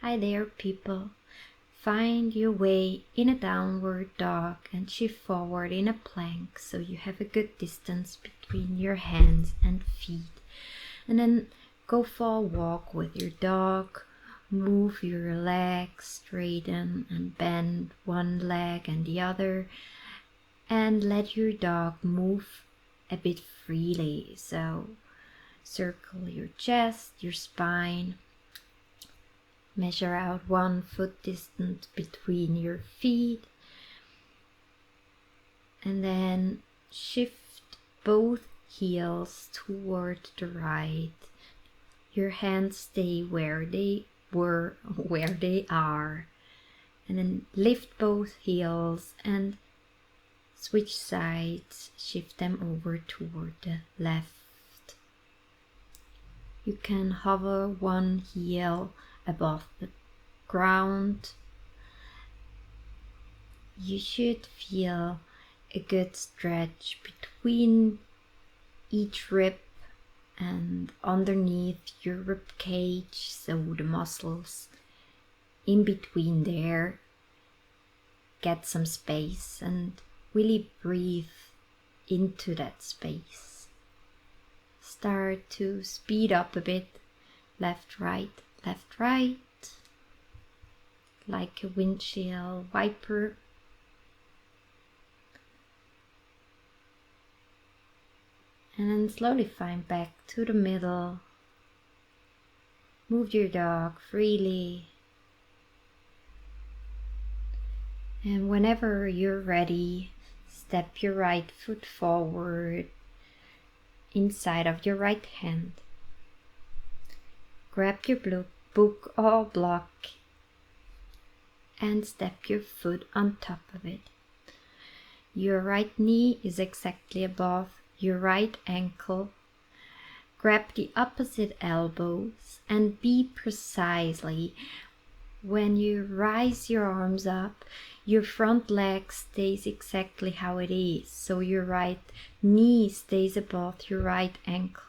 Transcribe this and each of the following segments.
Hi there, people. Find your way in a downward dog and shift forward in a plank so you have a good distance between your hands and feet. And then go for a walk with your dog. Move your legs, straighten and bend one leg and the other. And let your dog move a bit freely. So circle your chest, your spine. Measure out 1 foot distance between your feet. And then shift both heels toward the right. Your hands stay where they are. And then lift both heels and switch sides. Shift them over toward the left. You can hover one heel above the ground. You should feel a good stretch between each rib and underneath your rib cage, so the muscles in between there get some space and really breathe into that space. Start to speed up a bit, left, right, like a windshield wiper. And then slowly find back to the middle. Move your dog freely. And whenever you're ready, step your right foot forward inside of your right hand. Grab your book or block and step your foot on top of it. Your right knee is exactly above your right ankle. Grab the opposite elbows and be precisely. When you rise your arms up, your front leg stays exactly how it is. So your right knee stays above your right ankle.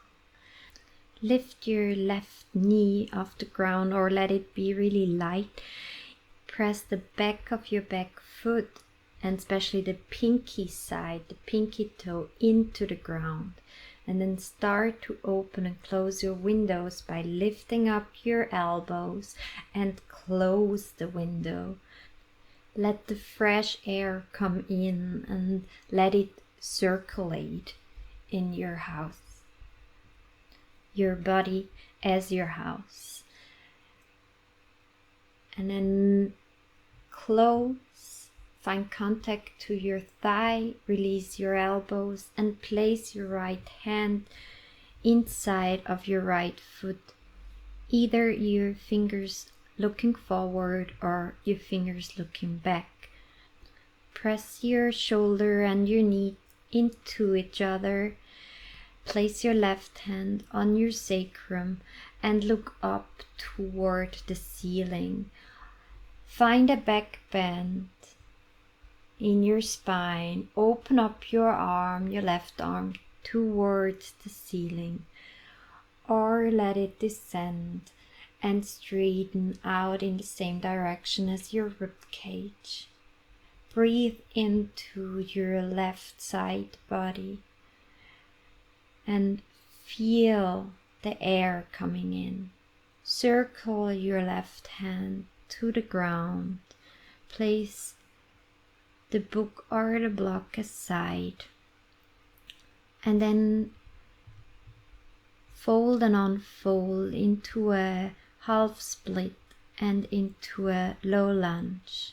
Lift your left knee off the ground or let it be really light. Press the back of your back foot and especially the pinky side, the pinky toe into the ground. And then start to open and close your windows by lifting up your elbows and close the window. Let the fresh air come in and let it circulate in your house. Your body as your house. And then close, find contact to your thigh, release your elbows and place your right hand inside of your right foot. Either your fingers looking forward or your fingers looking back. Press your shoulder and your knee into each other. Place your left hand on your sacrum and look up toward the ceiling. Find a back bend in your spine. Open up your arm, your left arm, towards the ceiling. Or let it descend and straighten out in the same direction as your rib cage. Breathe into your left side body. And feel the air coming in. Circle your left hand to the ground. Place the book or the block aside. And then fold and unfold into a half split and into a low lunge.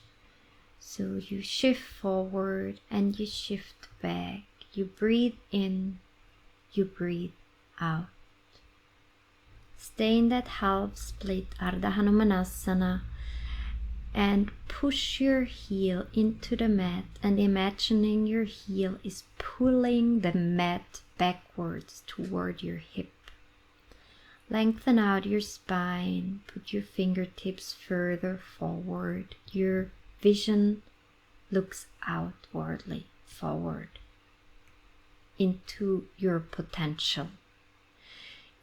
So you shift forward and you shift back. You breathe in. You breathe out. Stay in that half split Ardha Hanumanasana and push your heel into the mat and imagining your heel is pulling the mat backwards toward your hip. Lengthen out your spine, put your fingertips further forward. Your vision looks outwardly forward into your potential.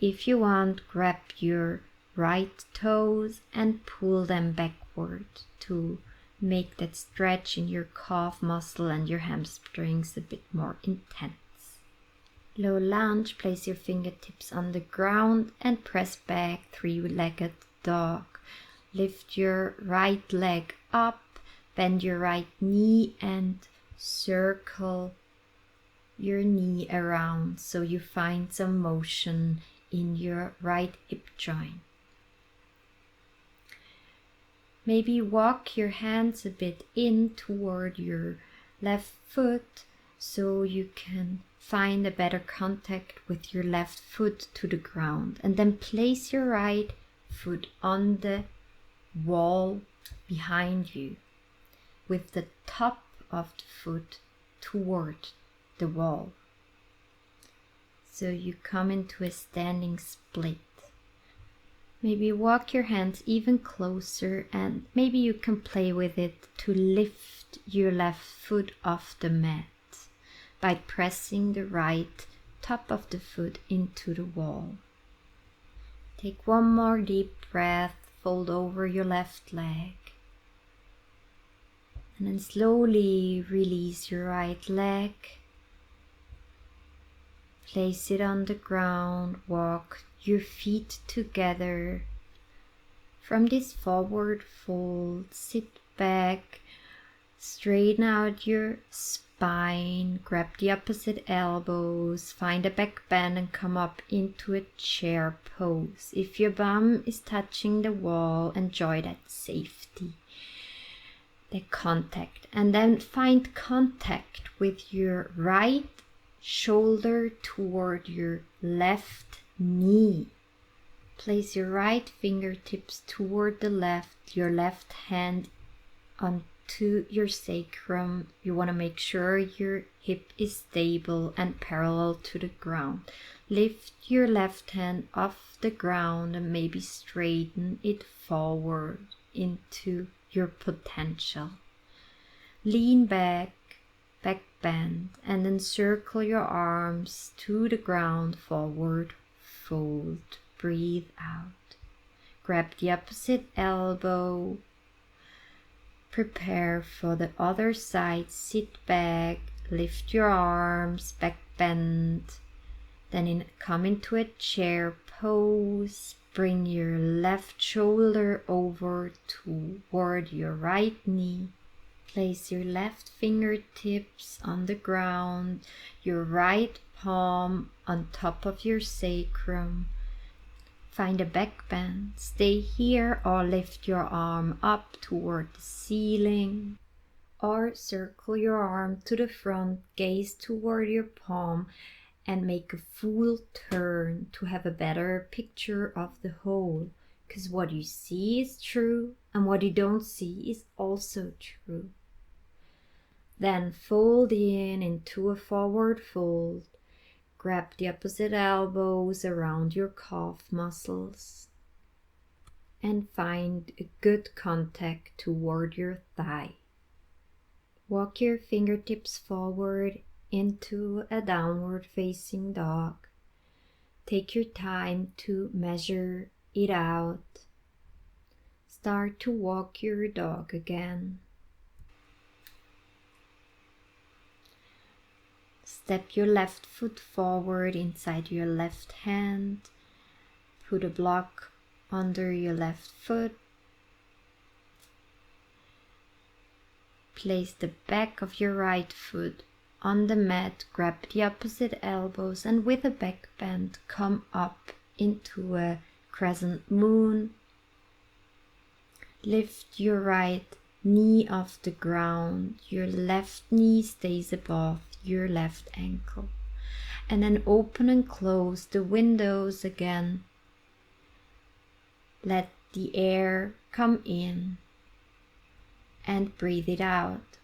If you want, grab your right toes and pull them backward to make that stretch in your calf muscle and your hamstrings a bit more intense. Low lunge, place your fingertips on the ground and press back, three-legged dog. Lift your right leg up, bend your right knee and circle your knee around so you find some motion in your right hip joint. Maybe walk your hands a bit in toward your left foot so you can find a better contact with your left foot to the ground, and then place your right foot on the wall behind you with the top of the foot toward the wall. So you come into a standing split. Maybe walk your hands even closer, and maybe you can play with it to lift your left foot off the mat by pressing the right top of the foot into the wall. Take one more deep breath, fold over your left leg, and then slowly release your right leg. Place it on the ground, walk your feet together. From this forward fold, sit back, straighten out your spine, grab the opposite elbows, find a back bend and come up into a chair pose. If your bum is touching the wall, enjoy that safety, that contact, and then find contact with your right shoulder toward your left knee. Place your right fingertips toward the left, your left hand onto your sacrum. You want to make sure your hip is stable and parallel to the ground. Lift your left hand off the ground and maybe straighten it forward into your potential. Lean back, back bend, and then circle your arms to the ground, forward fold. Breathe out. Grab the opposite elbow. Prepare for the other side. Sit back, lift your arms, back bend. Then come into a chair pose. Bring your left shoulder over toward your right knee. Place your left fingertips on the ground, your right palm on top of your sacrum. Find a back bend. Stay here or lift your arm up toward the ceiling. Or circle your arm to the front, gaze toward your palm and make a full turn to have a better picture of the whole. Because what you see is true and what you don't see is also true. Then fold in into a forward fold. Grab the opposite elbows around your calf muscles and find a good contact toward your thigh. Walk your fingertips forward into a downward facing dog. Take your time to measure it out. Start to walk your dog again. Step your left foot forward inside your left hand. Put a block under your left foot. Place the back of your right foot on the mat. Grab the opposite elbows and with a back bend come up into a crescent moon. Lift your right knee off the ground. Your left knee stays above your left ankle, and then open and close the windows again. Let the air come in and breathe it out,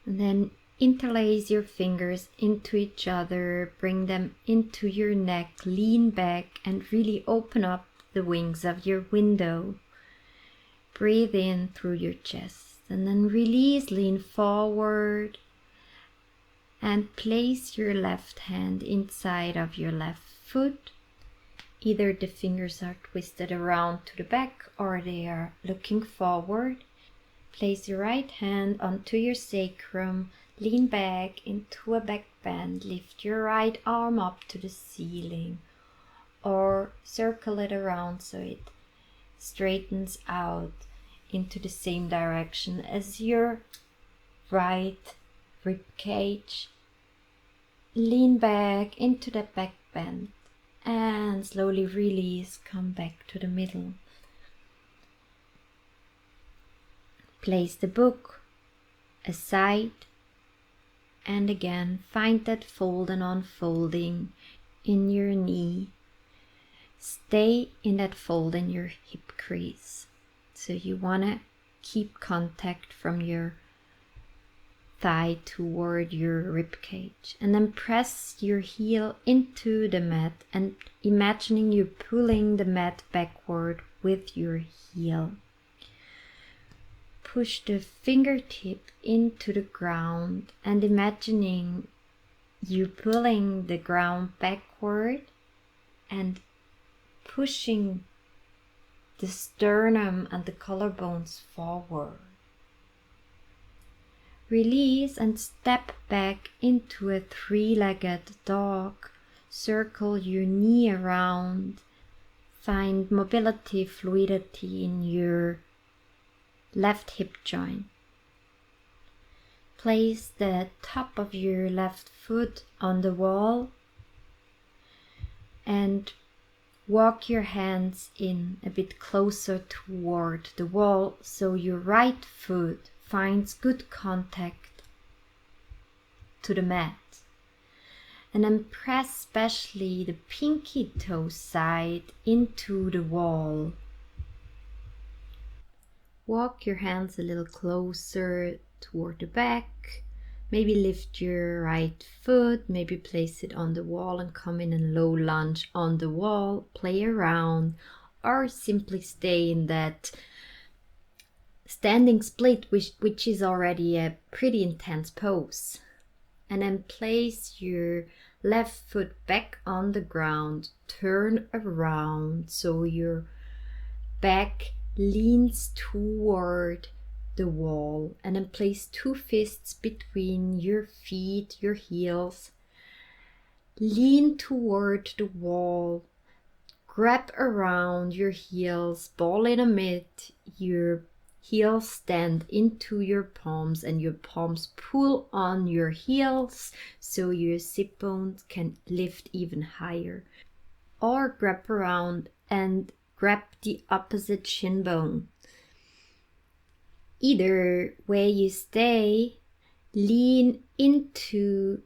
and then interlace your fingers into each other, bring them into your neck, lean back and really open up the wings of your window. Breathe in through your chest and then release, lean forward and place your left hand inside of your left foot. Either the fingers are twisted around to the back or they are looking forward. Place your right hand onto your sacrum, lean back into a back bend, lift your right arm up to the ceiling or circle it around so it straightens out into the same direction as your right rib cage. Lean back into that back bend and slowly release, come back to the middle. Place the book aside and again find that fold and unfolding in your knee. Stay in that fold in your hip crease. So you want to keep contact from your thigh toward your rib cage, and then press your heel into the mat and imagining you pulling the mat backward with your heel. Push the fingertip into the ground and imagining you pulling the ground backward and pushing the sternum and the collarbones forward. Release and step back into a three-legged dog. Circle your knee around. Find mobility, fluidity in your left hip joint. Place the top of your left foot on the wall and walk your hands in a bit closer toward the wall so your right foot finds good contact to the mat. And then press especially the pinky toe side into the wall. Walk your hands a little closer toward the back. Maybe lift your right foot, maybe place it on the wall and come in a low lunge on the wall. Play around or simply stay in that standing split, which is already a pretty intense pose. And then place your left foot back on the ground, turn around so your back leans toward the wall, and then place two fists between your feet, your heels. Lean toward the wall, grab around your heels, ball in the mid, your heels stand into your palms and your palms pull on your heels so your sit bones can lift even higher. Or grab around and grab the opposite shin bone. Either way you stay, lean into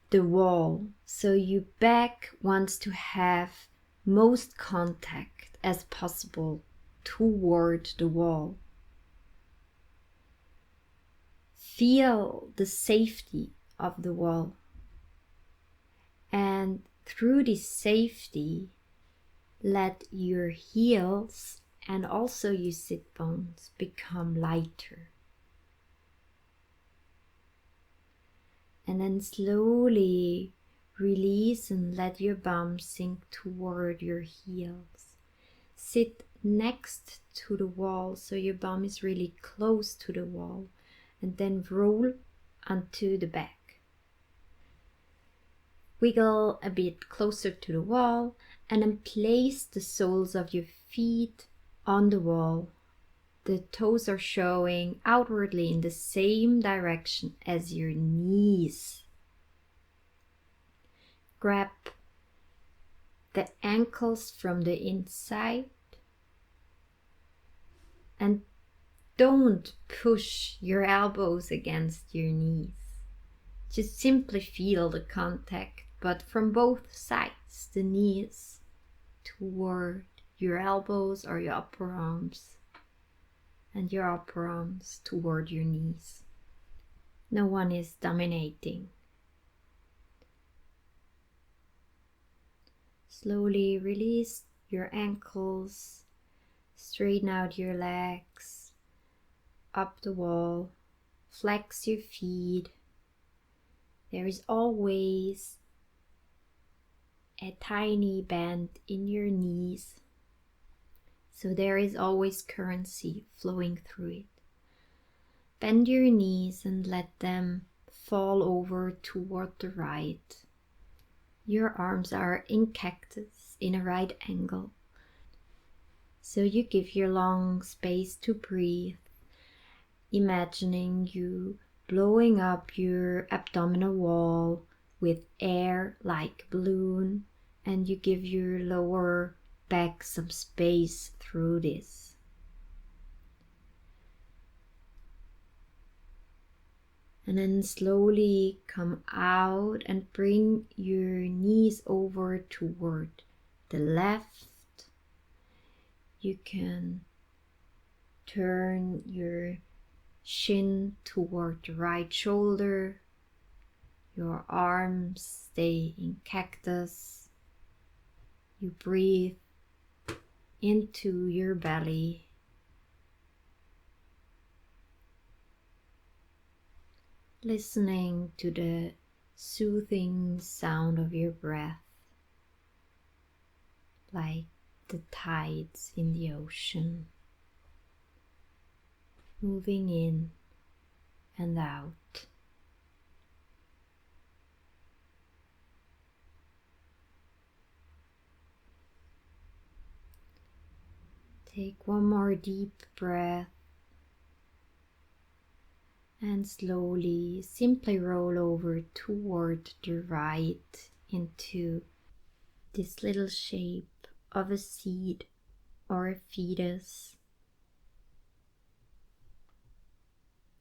the wall so your back wants to have most contact as possible toward the wall. Feel the safety of the wall, and through this safety, let your heels and also your sit bones become lighter. And then slowly release and let your bum sink toward your heels. Sit next to the wall so your bum is really close to the wall. And then roll onto the back. Wiggle a bit closer to the wall and then place the soles of your feet on the wall. The toes are showing outwardly in the same direction as your knees. Grab the ankles from the inside and don't push your elbows against your knees. Just simply feel the contact, but from both sides, the knees toward your elbows or your upper arms, and your upper arms toward your knees. No one is dominating. Slowly release your ankles, straighten out your legs, up the wall, flex your feet. There is always a tiny bend in your knees. So there is always currency flowing through it. Bend your knees and let them fall over toward the right. Your arms are in cactus in a right angle. So you give your lungs space to breathe, imagining you blowing up your abdominal wall with air like a balloon, and you give your lower back some space through this. And then slowly come out and bring your knees over toward the left. You can turn your shin toward the right shoulder. Your arms stay in cactus. You breathe into your belly. Listening to the soothing sound of your breath, like the tides in the ocean, moving in and out. Take one more deep breath and slowly simply roll over toward the right into this little shape of a seed or a fetus,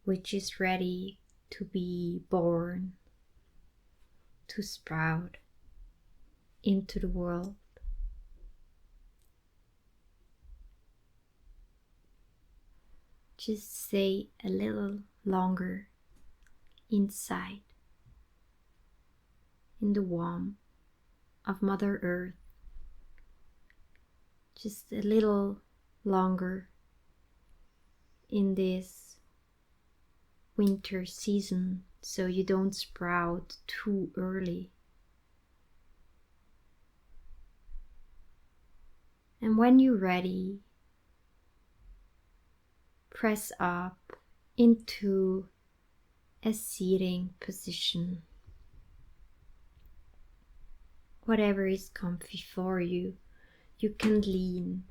which is ready to be born, to sprout into the world. Just stay a little longer inside, in the warmth of Mother Earth. Just a little longer in this winter season, so you don't sprout too early. And when you're ready, press up into a seating position. Whatever is comfy for you, you can lean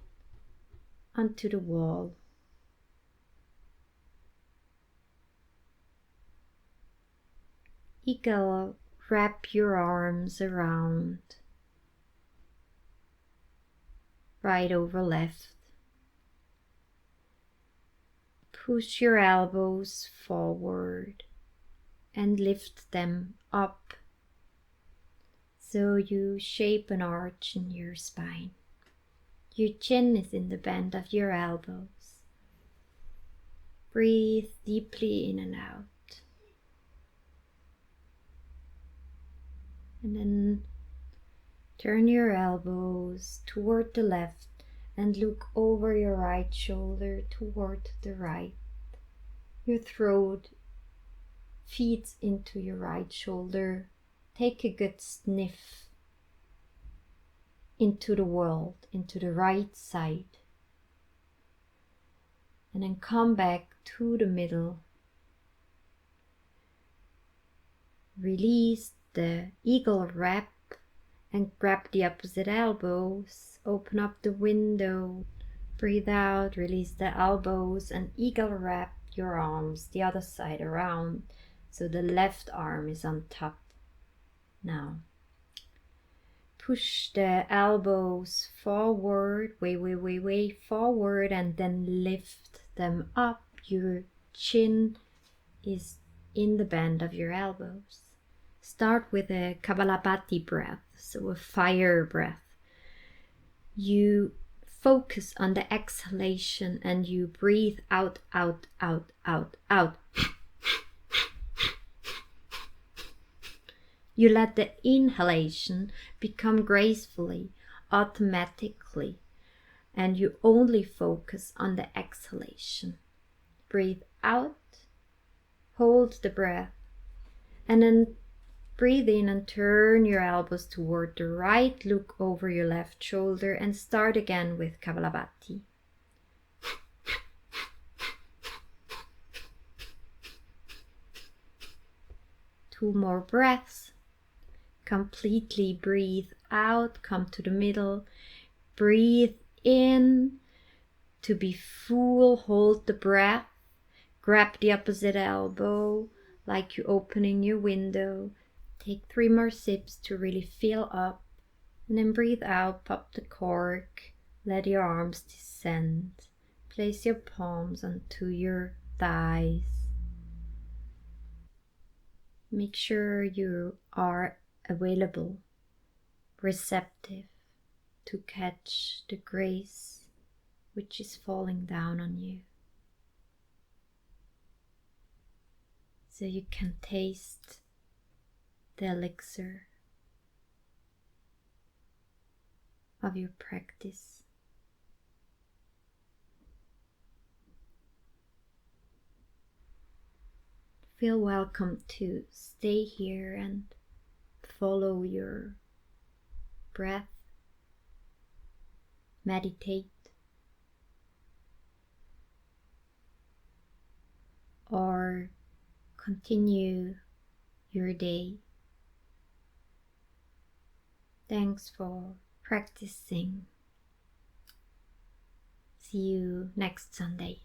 onto the wall. Eagle, wrap your arms around, right over left. Push your elbows forward and lift them up so you shape an arch in your spine. Your chin is in the bend of your elbows. Breathe deeply in and out. And then turn your elbows toward the left and look over your right shoulder toward the right. Your throat feeds into your right shoulder. Take a good sniff into the world, into the right side. And then come back to the middle. Release the eagle wrap and grab the opposite elbows. Open up the window. Breathe out, release the elbows, and eagle wrap your arms the other side around. So the left arm is on top. Now, push the elbows forward, way forward, and then lift them up. Your chin is in the bend of your elbows. Start with a Kapalabhati breath, so a fire breath. You focus on the exhalation and you breathe out, out, out, out, out. You let the inhalation become gracefully, automatically, and you only focus on the exhalation. Breathe out, hold the breath, and then Breathe in and turn your elbows toward the right. Look over your left shoulder and start again with Kapalabhati. Two more breaths. Completely breathe out, come to the middle. Breathe in to be full, hold the breath. Grab the opposite elbow like you're opening your window. Take 3 more sips to really fill up. And then breathe out, pop the cork. Let your arms descend. Place your palms onto your thighs. Make sure you are available, receptive to catch the grace which is falling down on you. So you can taste the elixir of your practice. Feel welcome to stay here and follow your breath, meditate, or continue your day. Thanks for practicing. See you next Sunday.